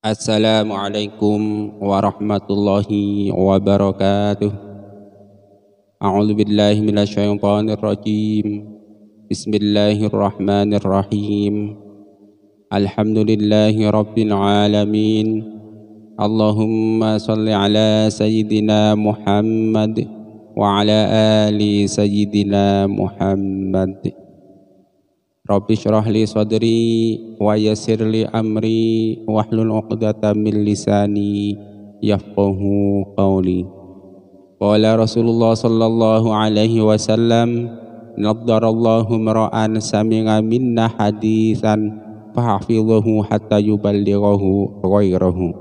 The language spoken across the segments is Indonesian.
Assalamualaikum warahmatullahi wabarakatuh. A'udzu billahi minasyaitonir rajim. Bismillahirrahmanirrahim. Alhamdulillahi rabbil alamin. Allahumma shalli ala sayyidina Muhammad wa ala ali sayyidina Muhammad. Rabbi syrah li sadri wa yassir li amri wahlul 'uqdatam min lisani yafqahu qawli. Qala Rasulullah sallallahu alaihi wasallam, naddarallahu mar'an sami'a minna hadisan fahafidhahu hatta yuballighahu ghairahu.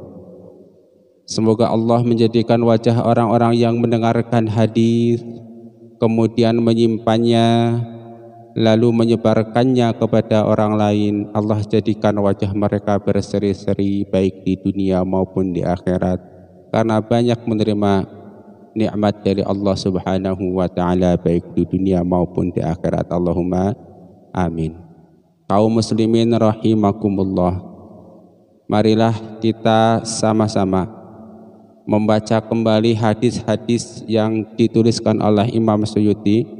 Semoga Allah menjadikan wajah orang-orang yang mendengarkan hadis kemudian menyimpannya lalu menyebarkannya kepada orang lain, Allah jadikan wajah mereka berseri-seri baik di dunia maupun di akhirat, karena banyak menerima nikmat dari Allah Subhanahu wa ta'ala baik di dunia maupun di akhirat. Allahumma amin. Kaum muslimin rahimakumullah, marilah kita sama-sama membaca kembali hadis-hadis yang dituliskan oleh Imam Suyuti.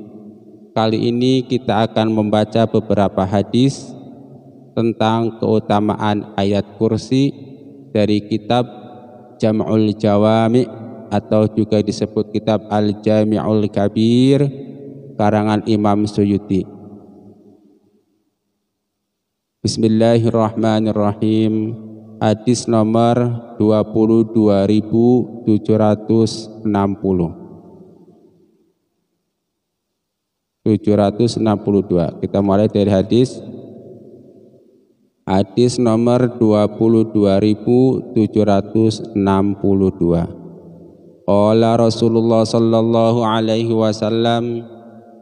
Kali ini kita akan membaca beberapa hadis tentang keutamaan ayat kursi dari kitab Jam'ul Jawami' atau juga disebut kitab Al-Jami'ul Kabir karangan Imam Suyuti. Bismillahirrahmanirrahim. Hadis nomor 22.760. 762. Kita mulai dari hadis nomor 22.762. Qala Rasulullah sallallahu alaihi wasallam,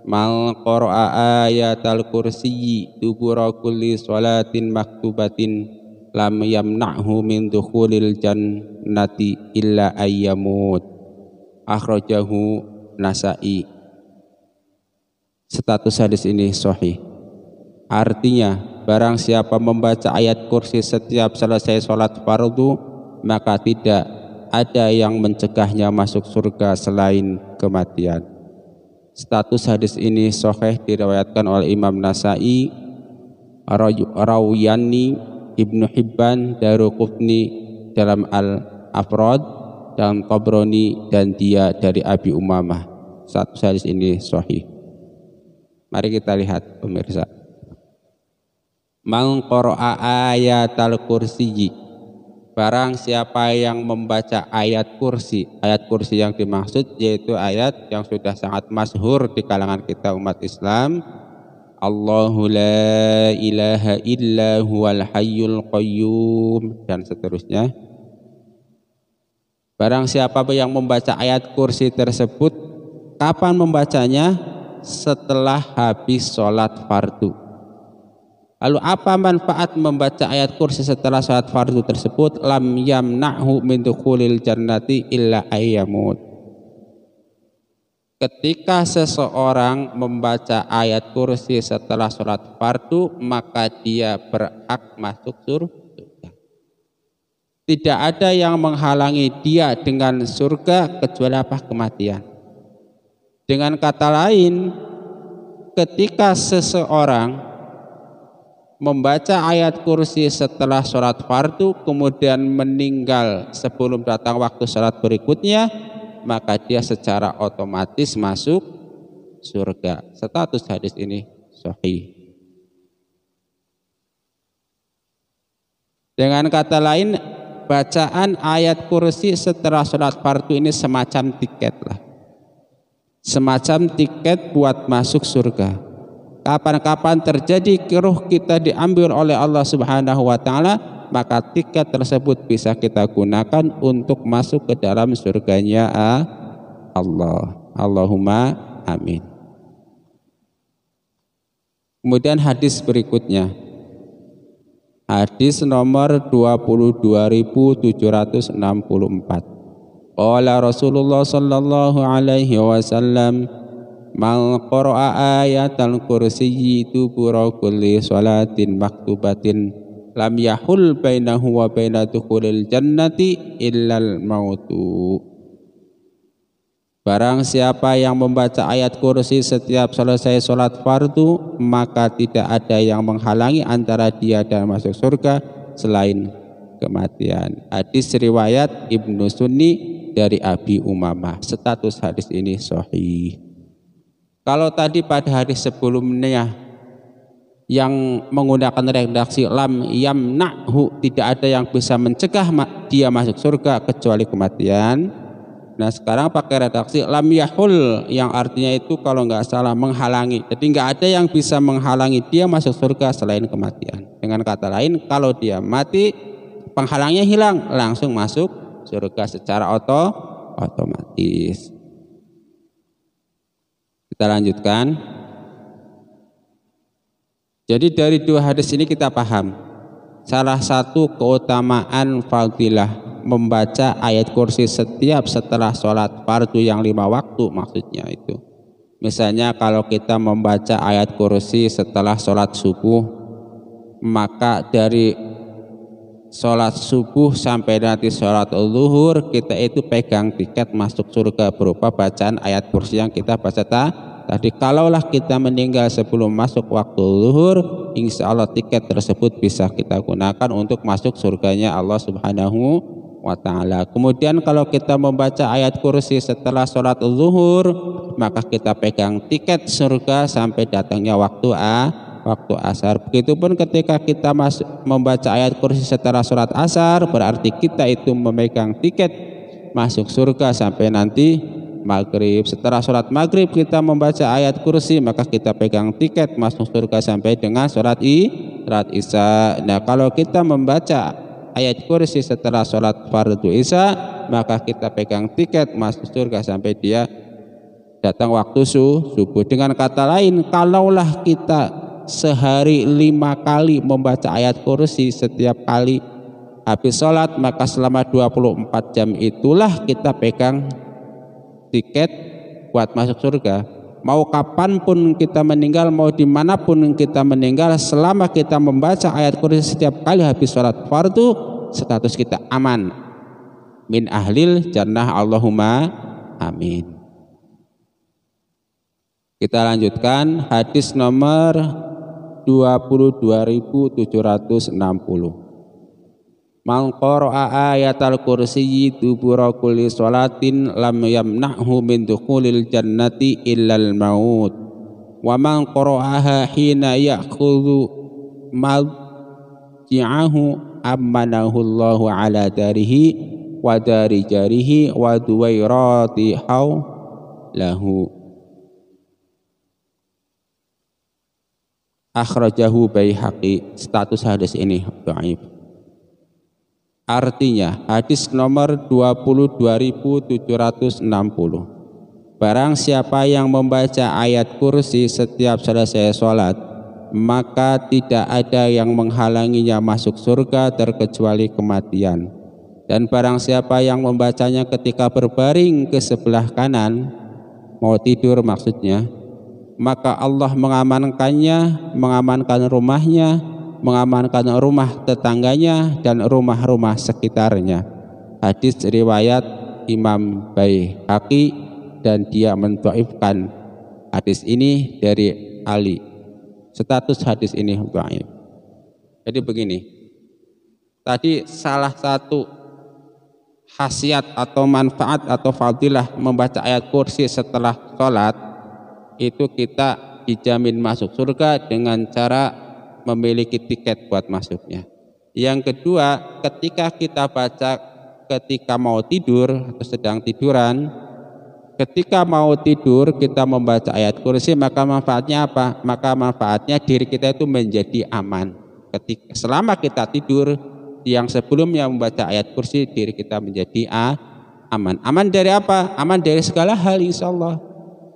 man qara'a ayatal kursiyyi dubura kulli salatin maktubatin lam yamna'hu min dukhulil jannati illa ayyamut. Akhrajahu Nasa'i. Status hadis ini sahih. Artinya, barang siapa membaca ayat kursi setiap selesai sholat fardu, maka tidak ada yang mencegahnya masuk surga selain kematian. Status hadis ini sahih diriwayatkan oleh Imam Nasa'i, Rawiyani, Ibnu Hibban, Daruqutni dalam Al-Afrad, dan Tabrani dan dia dari Abi Umamah. Status hadis ini sahih. Mari kita lihat pemirsa. Man qara'a ayatal kursiyyi, barang siapa yang membaca ayat kursi. Ayat kursi yang dimaksud yaitu ayat yang sudah sangat masyhur di kalangan kita umat Islam. Allahu la ilaha illa huwal hayyul qayyum dan seterusnya. Barang siapa yang membaca ayat kursi tersebut, kapan membacanya? Setelah habis sholat fardu. Lalu apa manfaat membaca ayat kursi setelah sholat fardu tersebut? Lam yamna'hu min dukhulil jannati illa ayyamut. Ketika seseorang membaca ayat kursi setelah sholat fardu, maka dia berhak masuk surga. Tidak ada yang menghalangi dia dengan surga kecuali apa? Kematian. Dengan kata lain, ketika seseorang membaca ayat kursi setelah sholat fardu kemudian meninggal sebelum datang waktu sholat berikutnya, maka dia secara otomatis masuk surga. Status hadis ini sahih. Dengan kata lain, bacaan ayat kursi setelah sholat fardu ini semacam tiket lah. Semacam tiket buat masuk surga. Kapan-kapan terjadi ruh kita diambil oleh Allah Subhanahu wa ta'ala, maka tiket tersebut bisa kita gunakan untuk masuk ke dalam surganya Allah. Allahumma amin. Kemudian hadis berikutnya, hadis nomor 22.764. Qala Rasulullah sallallahu alaihi wasallam, man qara'a ayatal kursiyyi dubura kulli salatin maktubatin lam yahul bainahu wa baina dukhulil jannati illal mautu. Barang siapa yang membaca ayat kursi setiap selesai sholat fardu, maka tidak ada yang menghalangi antara dia dan masuk surga selain kematian. Hadis riwayat Ibnu Sunni dari Abi Umamah. Status hadis ini sahih. Kalau tadi pada hadis sebelumnya yang menggunakan redaksi lam yamna'hu, tidak ada yang bisa mencegah dia masuk surga kecuali kematian. Nah sekarang pakai redaksi lam yahul, yang artinya itu kalau nggak salah menghalangi. Jadi nggak ada yang bisa menghalangi dia masuk surga selain kematian. Dengan kata lain, kalau dia mati penghalangnya hilang, langsung masuk surga secara otomatis. Kita lanjutkan. Jadi dari dua hadis ini kita paham salah satu keutamaan fadilah membaca ayat kursi setiap setelah sholat fardu yang 5 waktu, maksudnya itu. Misalnya kalau kita membaca ayat kursi setelah sholat subuh, maka dari sholat subuh sampai nanti sholat zuhur kita itu pegang tiket masuk surga berupa bacaan ayat kursi yang kita baca tadi. Kalaulah kita meninggal sebelum masuk waktu zuhur, insya Allah tiket tersebut bisa kita gunakan untuk masuk surganya Allah Subhanahu wa ta'ala. Kemudian kalau kita membaca ayat kursi setelah sholat zuhur, maka kita pegang tiket surga sampai datangnya waktu asar. Begitupun ketika kita membaca ayat kursi setelah sholat asar, berarti kita itu memegang tiket masuk surga sampai nanti maghrib. Setelah sholat maghrib kita membaca ayat kursi, maka kita pegang tiket masuk surga sampai dengan sholat isya. Nah kalau kita membaca ayat kursi setelah sholat fardu isya, maka kita pegang tiket masuk surga sampai dia datang waktu subuh. Dengan kata lain, kalaulah kita sehari 5 kali membaca ayat kursi setiap kali habis sholat, maka selama 24 jam itulah kita pegang tiket buat masuk surga. Mau kapanpun kita meninggal, mau dimanapun kita meninggal, selama kita membaca ayat kursi setiap kali habis sholat fardu, status kita aman min ahlil jannah, Allahumma amin. Kita lanjutkan hadis nomor 22.760. Man qara'a ayatal kursiyyi dubura kulli sholatin lam yamna'hu min dukhulil jannati illal maut. Wa man qara'aha hina ya'khudhu madji'ahu ammanahu Allahu ala darihi wa dari jarihi wa duwairati haulahu. Akhrajahu Baihaqi. Status hadis ini dhaif. Artinya hadis nomor 22.760. Barang siapa yang membaca ayat kursi setiap selesai sholat, maka tidak ada yang menghalanginya masuk surga terkecuali kematian. Dan barang siapa yang membacanya ketika berbaring ke sebelah kanan, mau tidur maksudnya, maka Allah mengamankannya, mengamankan rumahnya, mengamankan rumah tetangganya dan rumah-rumah sekitarnya. Hadis riwayat Imam Baihaqi dan dia mendhaifkan hadis ini dari Ali. Status hadis ini dhaif. Jadi begini, tadi salah satu khasiat atau manfaat atau fadilah membaca ayat kursi setelah sholat itu kita dijamin masuk surga dengan cara memiliki tiket buat masuknya. Yang kedua, ketika kita baca ketika mau tidur atau sedang tiduran, ketika mau tidur kita membaca ayat kursi, maka manfaatnya apa? Maka manfaatnya diri kita itu menjadi aman. Selama kita tidur, yang sebelumnya membaca ayat kursi, diri kita menjadi aman. Aman dari apa? Aman dari segala hal, insya Allah.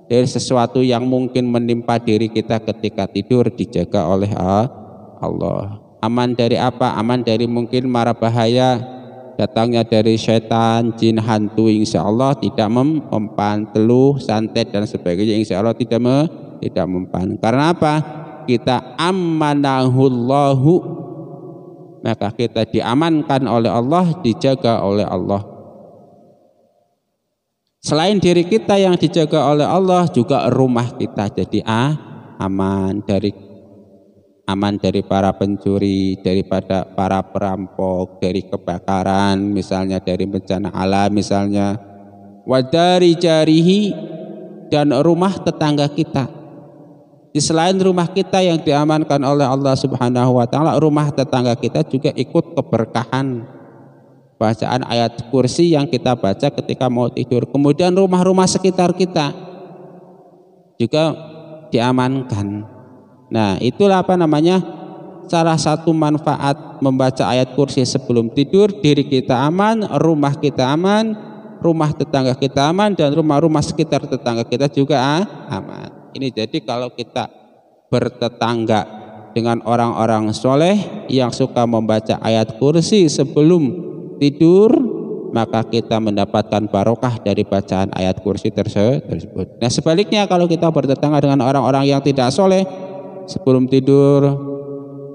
Dari sesuatu yang mungkin menimpa diri kita ketika tidur dijaga oleh Allah. Aman dari apa? Aman dari mungkin mara bahaya datangnya dari syaitan, jin, hantu, insya Allah tidak mempan, teluh, santet dan sebagainya, insya Allah tidak mempan. Karena apa? Kita amanahullahu maka kita diamankan oleh Allah, dijaga oleh Allah. Selain diri kita yang dijaga oleh Allah, juga rumah kita jadi aman dari para pencuri, daripada para perampok, dari kebakaran, misalnya dari bencana alam misalnya, wadari jarihi, dan rumah tetangga kita. Di selain rumah kita yang diamankan oleh Allah Subhanahu wa taala, rumah tetangga kita juga ikut keberkahan bacaan ayat kursi yang kita baca ketika mau tidur. Kemudian rumah-rumah sekitar kita juga diamankan. Nah, itulah salah satu manfaat membaca ayat kursi sebelum tidur. Diri kita aman, rumah kita aman, rumah tetangga kita aman, dan rumah-rumah sekitar tetangga kita juga aman. Ini jadi kalau kita bertetangga dengan orang-orang soleh yang suka membaca ayat kursi sebelum tidur, maka kita mendapatkan barokah dari bacaan ayat kursi tersebut. Nah, sebaliknya kalau kita bertetangga dengan orang-orang yang tidak soleh, sebelum tidur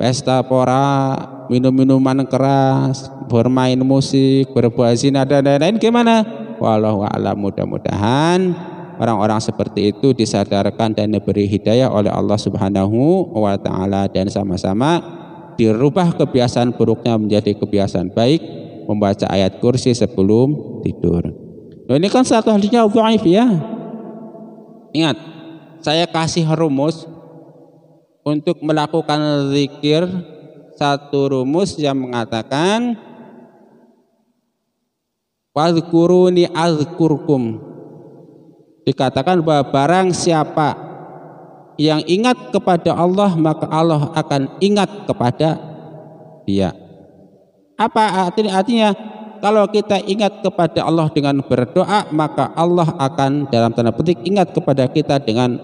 pesta pora, minum minuman keras, bermain musik, berbuat zina dan lain-lain, gimana? Wallahu a'lam. Mudah-mudahan orang-orang seperti itu disadarkan dan diberi hidayah oleh Allah Subhanahu wa taala, dan sama-sama dirubah kebiasaan buruknya menjadi kebiasaan baik, membaca ayat kursi sebelum tidur. Nah, ini kan satu hadisnya dhaif ya. Ingat, saya kasih rumus untuk melakukan zikir, satu rumus yang mengatakan wazkuruni azkurkum. Dikatakan bahwa barang siapa yang ingat kepada Allah, maka Allah akan ingat kepada dia. Apa artinya? Kalau kita ingat kepada Allah dengan berdoa, maka Allah akan dalam tanda petik ingat kepada kita dengan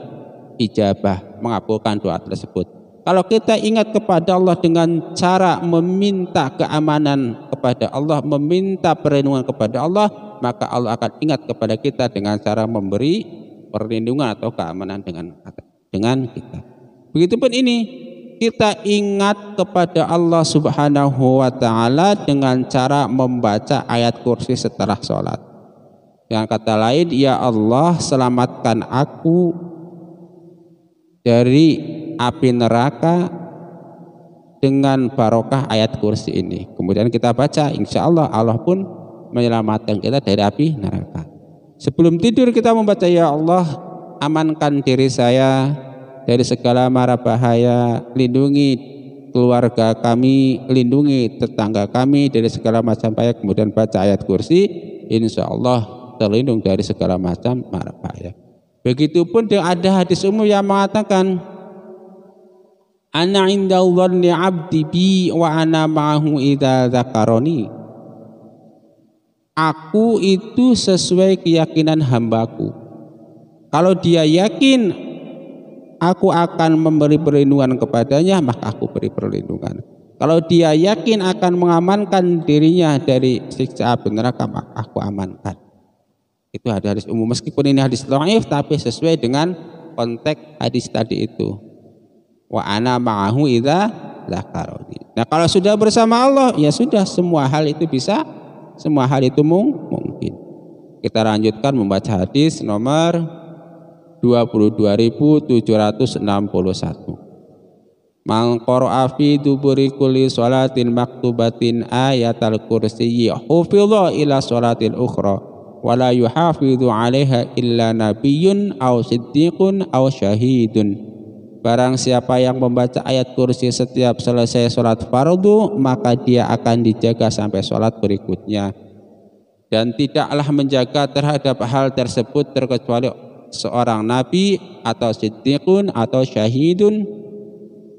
ijabah, mengabulkan doa tersebut. Kalau kita ingat kepada Allah dengan cara meminta keamanan kepada Allah, meminta perlindungan kepada Allah, maka Allah akan ingat kepada kita dengan cara memberi perlindungan atau keamanan dengan kita. Begitupun ini, kita ingat kepada Allah Subhanahu wa taala dengan cara membaca ayat kursi setelah sholat. Dengan kata lain, ya Allah, selamatkan aku dari api neraka dengan barokah ayat kursi ini. Kemudian kita baca, insya Allah Allah pun menyelamatkan kita dari api neraka. Sebelum tidur kita membaca, ya Allah, amankan diri saya dari segala mara bahaya, lindungi keluarga kami, lindungi tetangga kami dari segala macam bahaya. Kemudian baca ayat kursi, insya Allah terlindung dari segala macam mara bahaya. Begitupun ada hadis umum yang mengatakan, ana inda dhanni abdi bi wa ana ma'ahu idza dzakaroni. Aku itu sesuai keyakinan hambaku. Kalau dia yakin aku akan memberi perlindungan kepadanya, maka aku beri perlindungan. Kalau dia yakin akan mengamankan dirinya dari siksa api neraka, maka aku amankan. Itu hadis umum, meskipun ini hadis dhaif, tapi sesuai dengan konteks hadis tadi itu. Wa ana ma'ahu idza dzakaroni. Nah, kalau sudah bersama Allah, ya sudah, semua hal itu bisa, semua hal itu mungkin. Kita lanjutkan membaca hadis nomor 22.761. Man qara'a fi duburi kulli sholatin maktubatin ayatal kursiyyi hufidha ila sholatil ukhra wala yuhafidhu 'alaiha illa nabiyyun aw siddiqun aw syahidun. Barang siapa yang membaca ayat kursi setiap selesai sholat fardu, maka dia akan dijaga sampai sholat berikutnya, dan tidaklah menjaga terhadap hal tersebut terkecuali seorang nabi atau siddiqun atau syahidun.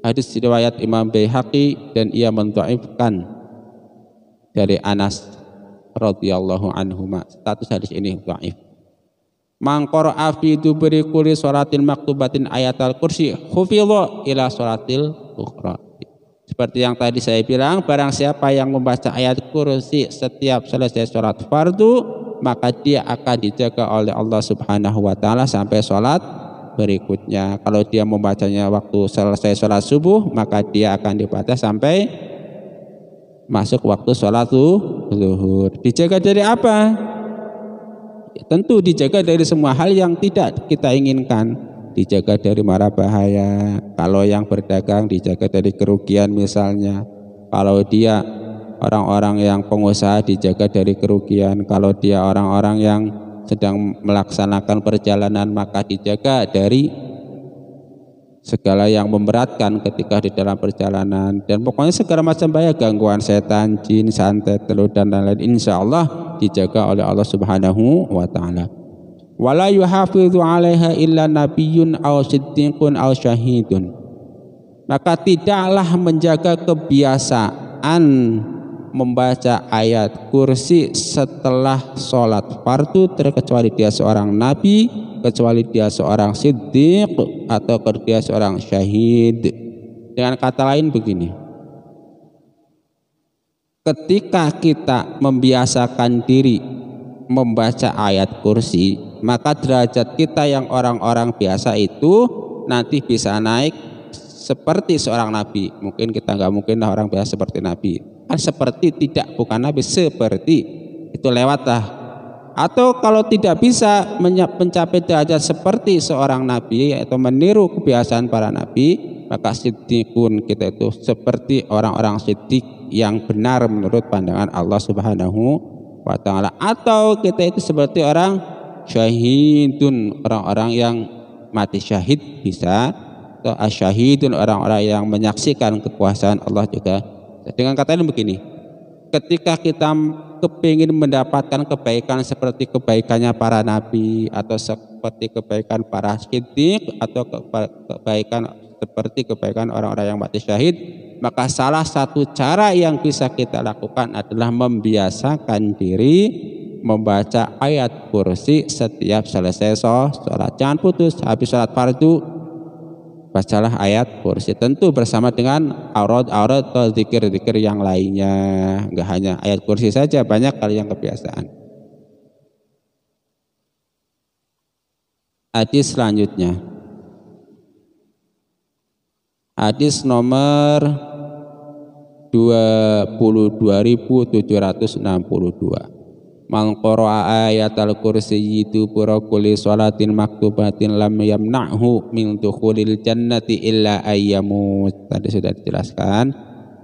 Hadis riwayat Imam Baihaqi, dan ia mendhaifkan dari Anas radhiyallahu anhu. Status hadis ini dhaif. Man qara'a fi duburi kulli sholatin maktubatin ayatal kursi hufidha ila sholatil ukhra. Seperti yang tadi saya bilang, barang siapa yang membaca ayat kursi setiap selesai sholat fardu, maka dia akan dijaga oleh Allah Subhanahu wa taala sampai sholat berikutnya. Kalau dia membacanya waktu selesai sholat subuh, maka dia akan dibaca sampai masuk waktu sholat zuhur. Dijaga dari apa? Ya, tentu dijaga dari semua hal yang tidak kita inginkan. Dijaga dari mara bahaya. Kalau yang berdagang dijaga dari kerugian misalnya. Kalau dia orang-orang yang pengusaha dijaga dari kerugian. Kalau dia orang-orang yang sedang melaksanakan perjalanan maka dijaga dari segala yang memberatkan ketika di dalam perjalanan. Dan pokoknya segala macam bahaya, gangguan setan, jin, santet, telur dan lain-lain, insya Allah dijaga oleh Allah Subhanahu wa ta'ala. Wala yuhafidhu 'alaiha illa nabiyyun aw siddiqun aw syahidun. Maka tidaklah menjaga kebiasaan membaca ayat kursi setelah sholat fardu terkecuali dia seorang nabi, kecuali dia seorang siddiq atau dia seorang syahid. Dengan kata lain begini, ketika kita membiasakan diri membaca ayat kursi, maka derajat kita yang orang-orang biasa itu nanti bisa naik seperti seorang nabi. Mungkin kita nggak mungkin lah orang biasa seperti nabi, kan seperti tidak, bukan nabi, seperti itu lewatlah. Atau kalau tidak bisa mencapai derajat seperti seorang nabi atau meniru kebiasaan para nabi, maka siddiqun, kita itu seperti orang-orang siddiq yang benar menurut pandangan Allah Subhanahu wa ta'ala. Atau kita itu seperti orang syahidun, orang-orang yang mati syahid bisa, atau asyahidun, orang-orang yang menyaksikan kekuasaan Allah juga. Dengan kata lain begini, ketika kita kepingin mendapatkan kebaikan seperti kebaikannya para nabi, atau seperti kebaikan para siddiq, atau kebaikan seperti kebaikan orang-orang yang mati syahid, maka salah satu cara yang bisa kita lakukan adalah membiasakan diri membaca ayat kursi setiap selesai sholat. Jangan putus, habis sholat fardu bacalah ayat kursi, tentu bersama dengan aurat-aurat atau zikir-zikir yang lainnya. Enggak hanya ayat kursi saja, banyak kali yang kebiasaan. Hadis selanjutnya, hadis nomor 22.762. Man qara'a ayatal kursi dubura kulli sholatin maktubatin lam yamna'hu min dukhulil jannati illa ayyamut. Tadi sudah dijelaskan.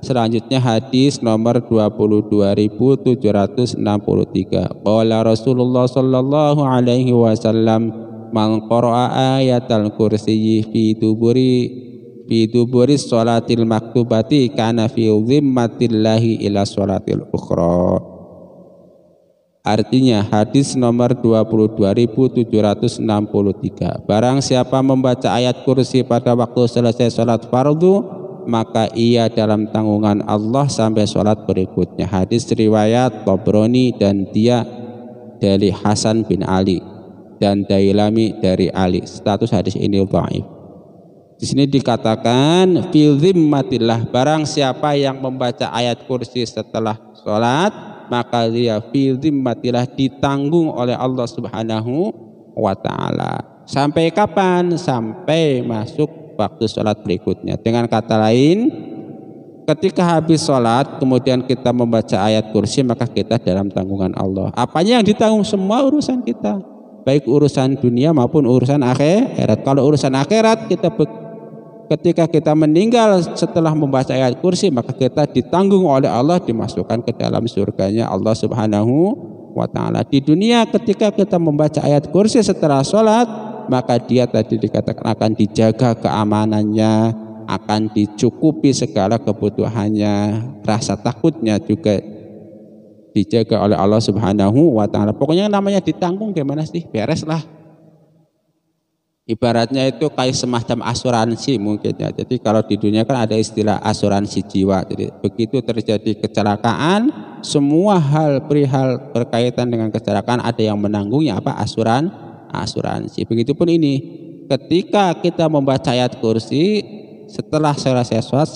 Selanjutnya hadis nomor 22.763. Qala Rasulullah sallallahu alaihi wasallam, man qara'a ayatal kursi fi duburi sholatil maktubati kana fi zimmatillahi ila sholatil ukhra. Artinya hadis nomor 22.763, barang siapa membaca ayat kursi pada waktu selesai sholat fardu, maka ia dalam tanggungan Allah sampai sholat berikutnya. Hadis riwayat Tabrani dan dia dari Hasan bin Ali dan Dailami dari Ali. Status hadis ini dhaif. Di sini dikatakan fi zimmatillah, barang siapa yang membaca ayat kursi setelah sholat, maka dia fi zimmatillah, ditanggung oleh Allah Subhanahu wa ta'ala. Sampai kapan? Sampai masuk waktu sholat berikutnya. Dengan kata lain, ketika habis sholat kemudian kita membaca ayat kursi, maka kita dalam tanggungan Allah. Apanya yang ditanggung? Semua urusan kita, baik urusan dunia maupun urusan akhirat. Kalau urusan akhirat, ketika kita meninggal setelah membaca ayat kursi, maka kita ditanggung oleh Allah, dimasukkan ke dalam surganya Allah Subhanahu wa ta'ala. Di dunia ketika kita membaca ayat kursi setelah sholat, maka dia tadi dikatakan akan dijaga keamanannya, akan dicukupi segala kebutuhannya, rasa takutnya juga dijaga oleh Allah Subhanahu wa ta'ala. Pokoknya namanya ditanggung gimana sih? Bereslah. Ibaratnya itu kayak semacam asuransi mungkin ya. Jadi kalau di dunia kan ada istilah asuransi jiwa. Jadi begitu terjadi kecelakaan, semua hal perihal berkaitan dengan kecelakaan ada yang menanggungnya, apa? Asuransi. Begitupun ini, ketika kita membaca ayat kursi setelah selesai sholat,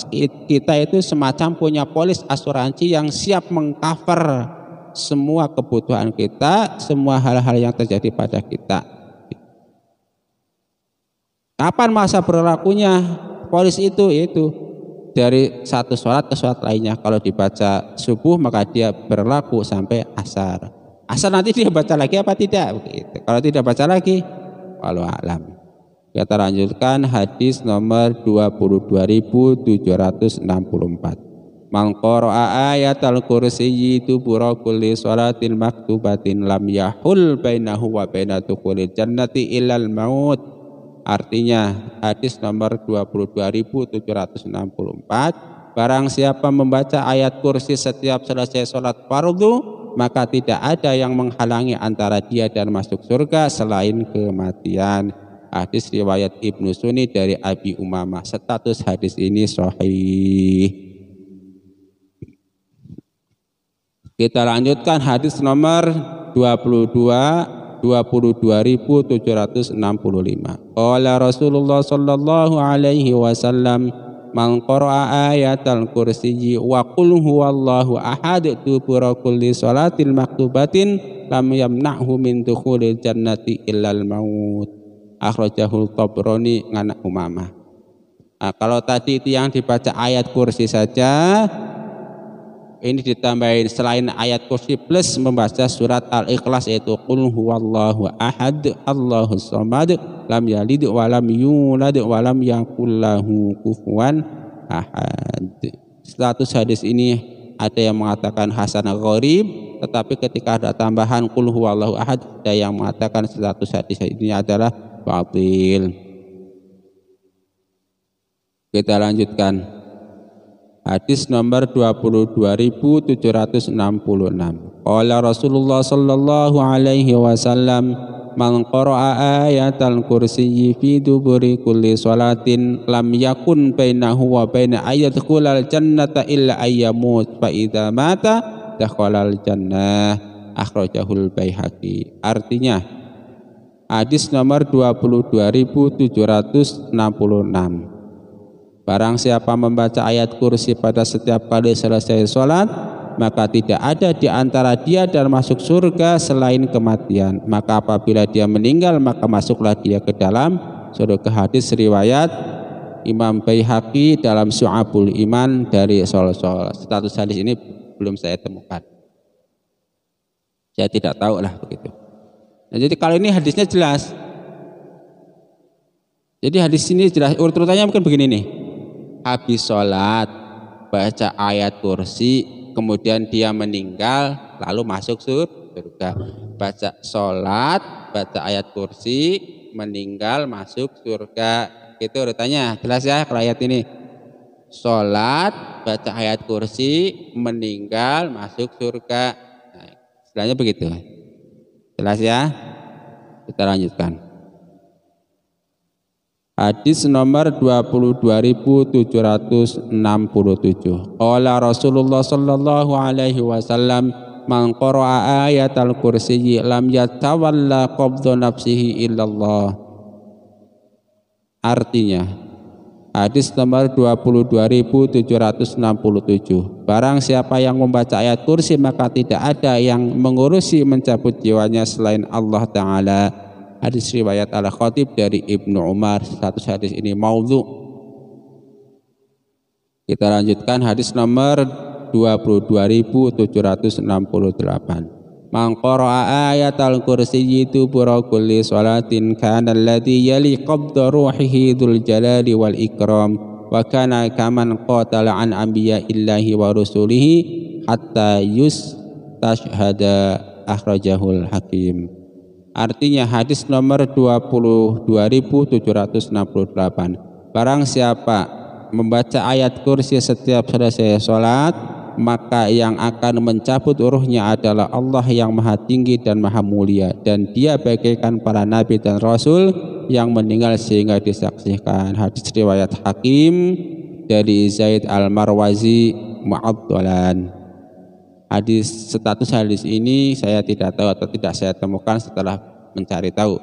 kita itu semacam punya polis asuransi yang siap mengcover semua kebutuhan kita, semua hal-hal yang terjadi pada kita. Kapan masa berlakunya polis itu? dari satu sholat ke sholat lainnya. Kalau dibaca subuh maka dia berlaku sampai asar. Asar nanti dia baca lagi apa tidak? Begitu. Kalau tidak baca lagi, wallahu a'lam. Kita lanjutkan hadis nomor 22.764. Man qara'a ayatal kursiyyi dubura kulli sholatin maktubatin lam yahul bainahu wa baina dukhulil jannati illal maut. Artinya hadis nomor 22.764, barang siapa membaca ayat kursi setiap selesai sholat fardu, maka tidak ada yang menghalangi antara dia dan masuk surga selain kematian. Hadis riwayat Ibnu Sunni dari Abi Umamah. Status hadis ini sahih. Kita lanjutkan hadis nomor 22.765. Qala Rasulullah sallallahu alaihi wasallam, man qara'a ayatal kursiyyi wa qul huwallahu ahad dubura kulli sholatil maktubatin lam yamna'hu min dukhulil jannati illal maut. Akhrajahul Tabrani nganak Umamah. Nah, kalau tadi itu yang dibaca ayat kursi saja, ini ditambahin selain ayat kursi plus membaca surat Al-Ikhlas, yaitu qul huwallahu ahad Allahus samad lam yalid wa lam yulad wa lam yakul lahu kufuwan ahad. Status hadis ini ada yang mengatakan hasan gharib, tetapi ketika ada tambahan qul huwallahu ahad, ada yang mengatakan status hadis ini adalah batil. Kita lanjutkan hadis nomor 22.766. Qala Rasulullah sallallahu alaihi wasallam, man qara'a ayatal kursiyyi fi duburi kulli sholatin lam yakun bainahu wa baina ayadkhulal jannata illa ayyamut fa idza mata dakhalal jannah. Akhrajahul Baihaqi. Artinya hadis nomor 22.766. Barang siapa membaca ayat kursi pada setiap kali selesai sholat, maka tidak ada di antara dia dan masuk surga selain kematian. Maka apabila dia meninggal, maka masuklah dia ke dalam surga. Hadis riwayat Imam Baihaqi dalam Syu'abul Iman dari Sol-Sol. Status hadis ini belum saya temukan. Saya tidak tahu lah begitu. Nah, jadi kalau ini hadisnya jelas. Jadi hadis ini jelas. Urutannya mungkin begini nih. Habis sholat baca ayat kursi, kemudian dia meninggal lalu masuk surga. Baca sholat, baca ayat kursi, meninggal masuk surga. Itu urutannya jelas ya kalau ayat ini. Sholat, baca ayat kursi, meninggal masuk surga. Nah, istilahnya begitu. Jelas ya? Kita lanjutkan. Hadis nomor 22.767. Qala Rasulullah sallallahu alaihi wasallam, man qara'a ayatal kursiyyi lam yatawalla qabdha nafsihi illallah. Artinya hadis nomor 22.767. Barang siapa yang membaca ayat kursi, maka tidak ada yang mengurusi mencabut jiwanya selain Allah Ta'ala. Hadis riwayat Al-Khatib dari Ibnu Umar. Status hadis ini maudhu. Kita lanjutkan hadis nomor 22.768. Man qara'a ayatal kursiyyi dubura kulli sholatin kana alladhi yali qabda ruhihi dzul jalali wal ikram wa kana kaman qatala an anbiya'illahi wa rusulihi hatta yustashhada. Akhrajahul Hakim. Artinya hadis nomor 22.768. Barang siapa membaca ayat kursi setiap selesai sholat, maka yang akan mencabut ruhnya adalah Allah yang maha tinggi dan maha mulia, dan dia bagaikan para nabi dan rasul yang meninggal sehingga disaksikan. Hadis riwayat Hakim dari Zaid Al-Marwazi mu'addalan. Status hadis ini saya tidak tahu atau tidak saya temukan setelah mencari tahu.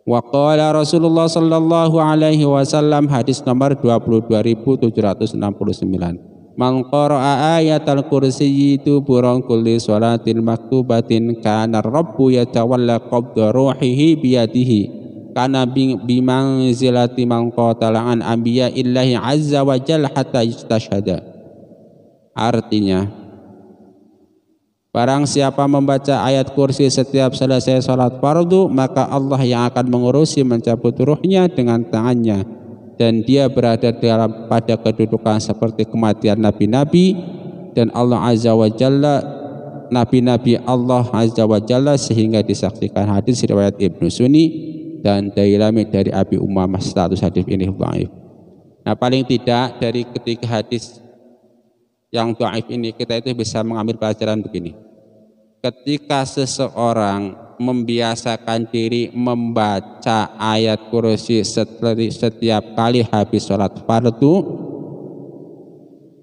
Wa qala Rasulullah sallallahu alaihi wasallam, hadis nomor 22.769. Man qara'a ayatal kursiyyi dubura kulli sholatin maktubatin kana rabbu yatawalla qabda ruhihi biyadihi kana bimanzilati man qatala an anbiya illahi azza wa jalla hatta yastashhada. Artinya, barang siapa membaca ayat kursi setiap selesai salat fardu, maka Allah yang akan mengurusi mencabut ruhnya dengan tangannya, dan dia berada pada kedudukan seperti kematian nabi-nabi dan Allah azza wa jalla, nabi-nabi Allah azza wa jalla, sehingga disaksikan. Hadis riwayat Ibnu Sunni dan Dailami dari Abi Umamah. Status hadis ini dhaif. Nah, paling tidak dari ketiga hadis yang dhaif ini kita itu bisa mengambil pelajaran begini. Ketika seseorang membiasakan diri membaca ayat kursi setiap kali habis sholat fardu,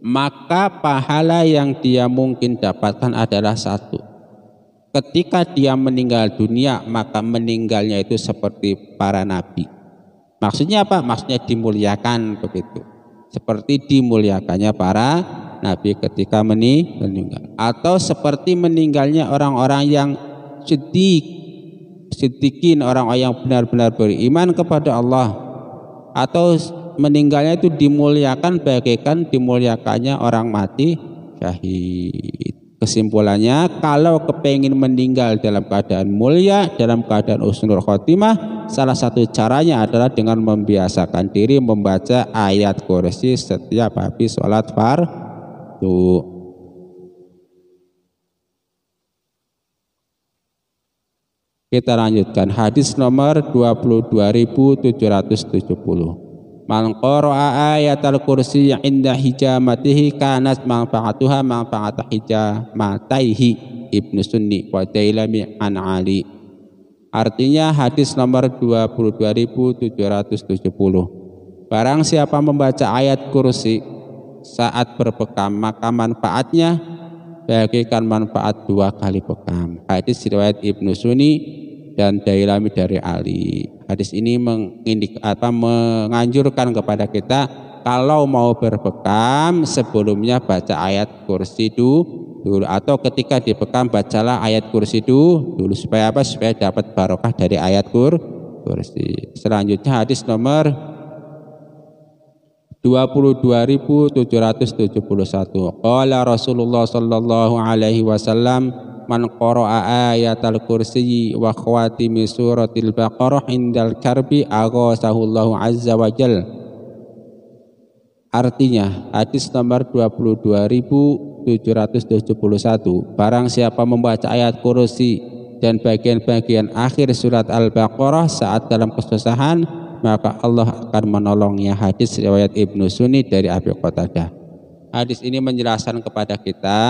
maka pahala yang dia mungkin dapatkan adalah satu. Ketika dia meninggal dunia, maka meninggalnya itu seperti para nabi. Maksudnya apa? Maksudnya dimuliakan begitu. Seperti dimuliakannya para nabi ketika meninggal. Atau seperti meninggalnya orang-orang yang sidikin, orang-orang yang benar-benar beriman kepada Allah. Atau meninggalnya itu dimuliakan bagaikan dimuliakannya orang mati syahid. Kesimpulannya, kalau kepingin meninggal dalam keadaan mulia, dalam keadaan husnul khotimah, salah satu caranya adalah dengan membiasakan diri membaca ayat kursi setiap habis sholat fardu. Kita lanjutkan hadis nomor 22.770. Man qara'a ayatal kursi inda hijamatihi kanat manfaatuha manfaat hijamataihi. Ibnu Sunni wa Dailami an Ali. Artinya hadis nomor 22.770. Barang siapa membaca ayat kursi saat berbekam, maka manfaatnya bagaikan manfaat 2 kali bekam. Hadis riwayat Ibnu Sunni dan Dailami dari Ali. Hadis ini menganjurkan kepada kita kalau mau berbekam sebelumnya baca ayat kursi dulu, atau ketika dibekam bacalah ayat kursi dulu supaya apa? Supaya dapat barokah dari ayat kursi. Selanjutnya hadis nomor 22.771. Qala Rasulullah sallallahu alaihi wasallam, man qara'a ayatal kursi wa khawatimi suratil baqarah indal karbi aghasahullahu azza wa jal. Artinya hadis nomor 22.771, barang siapa membaca ayat kursi dan bagian-bagian akhir surat Al-Baqarah saat dalam kesusahan, maka Allah akan menolongnya. Hadis riwayat Ibnu Sunni dari Abi Qatadah. Hadis ini menjelaskan kepada kita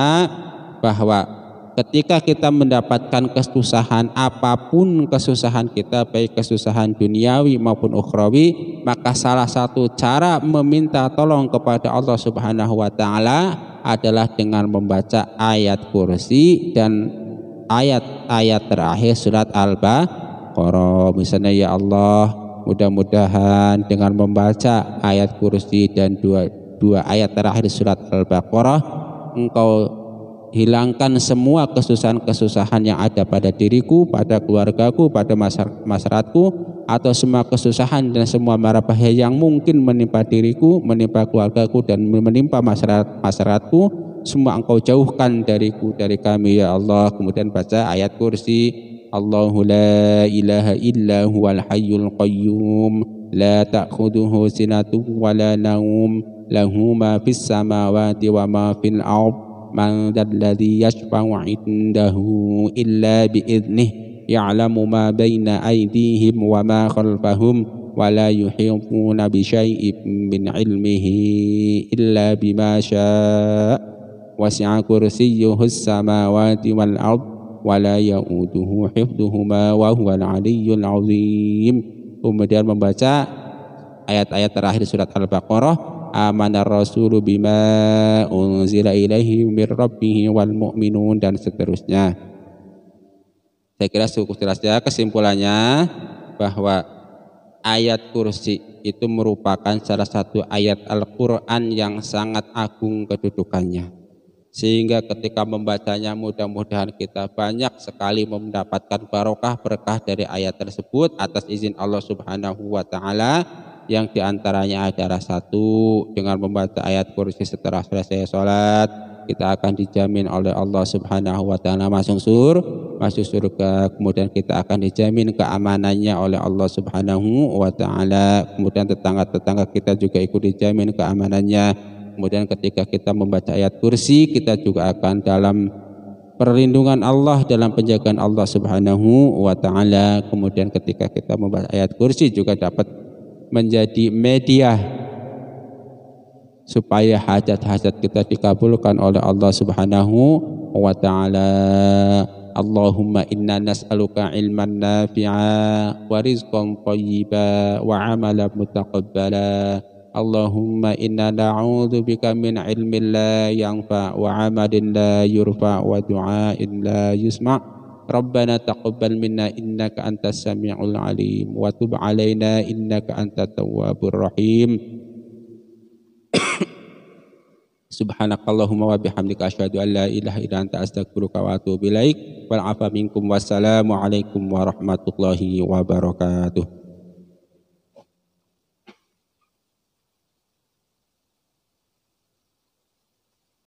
bahwa ketika kita mendapatkan kesusahan, apapun kesusahan kita, baik kesusahan duniawi maupun ukhrawi, maka salah satu cara meminta tolong kepada Allah Subhanahu wa taala adalah dengan membaca ayat kursi dan ayat-ayat terakhir surat Al-Baqarah. Misalnya, ya Allah, mudah-mudahan dengan membaca ayat kursi dan dua ayat terakhir surat Al-Baqarah, Engkau hilangkan semua kesusahan-kesusahan yang ada pada diriku, pada keluargaku, pada masyarakatku, atau semua kesusahan dan semua mara bahaya yang mungkin menimpa diriku, menimpa keluargaku, dan menimpa masyarakatku, semua Engkau jauhkan dariku, dari kami, ya Allah. Kemudian baca ayat kursi, Allahu la ilaha illa huwal hayyul qayyum la ta'khuduhu sinatun wa la naum lahu ma fis samawati wa ma fil ardh man dzalladzi yashfa'u 'indahu illa bi'idnih ya'lamu ma baina aydihim wa ma khalfahum wa la yuhituna bi syai'in min 'ilmihi illa bima syaa' wasi'a kursiyyuhus samawati wal ardh wa la ya'uduhu hifdhuhuma wa huwal 'aliyyul 'azim. Kemudian membaca ayat-ayat terakhir surat Al-Baqarah, amanar rasulu bima unzila ilaihi mir rabbih wal mu'minun, dan seterusnya. Saya kira cukup jelas ya. Kesimpulannya bahwa ayat kursi itu merupakan salah satu ayat Al-Quran yang sangat agung kedudukannya. Sehingga ketika membacanya mudah-mudahan kita banyak sekali mendapatkan barokah berkah dari ayat tersebut atas izin Allah Subhanahu wa taala, yang diantaranya adalah satu, dengan membaca ayat kursi setelah selesai sholat kita akan dijamin oleh Allah Subhanahu wa taala masuk surga. Kemudian kita akan dijamin keamanannya oleh Allah Subhanahu wa taala. Kemudian tetangga-tetangga kita juga ikut dijamin keamanannya. Kemudian ketika kita membaca ayat kursi, kita juga akan dalam perlindungan Allah, dalam penjagaan Allah Subhanahu wa taala. Kemudian ketika kita membaca ayat kursi juga dapat menjadi media supaya hajat-hajat kita dikabulkan oleh Allah Subhanahu wa taala. Allahumma inna nas'aluka ilman nafi'a wa rizqan thayyiba wa amalan mutaqabbala. Allahumma inna na'udzubika min ilmin la yanfa wa amalin la yurfa wa du'ain la yusma'. Rabbana taqabbal minna innaka antas sami'ul alim wa tub alaina innaka antat tawwabur rahim. Subhanakallahumma wa bihamdika asyhadu an la ilaha illa anta astaghfiruka wa atubu ilaik. Wal afa minkum wassalamu alaikum warahmatullahi wabarakatuh.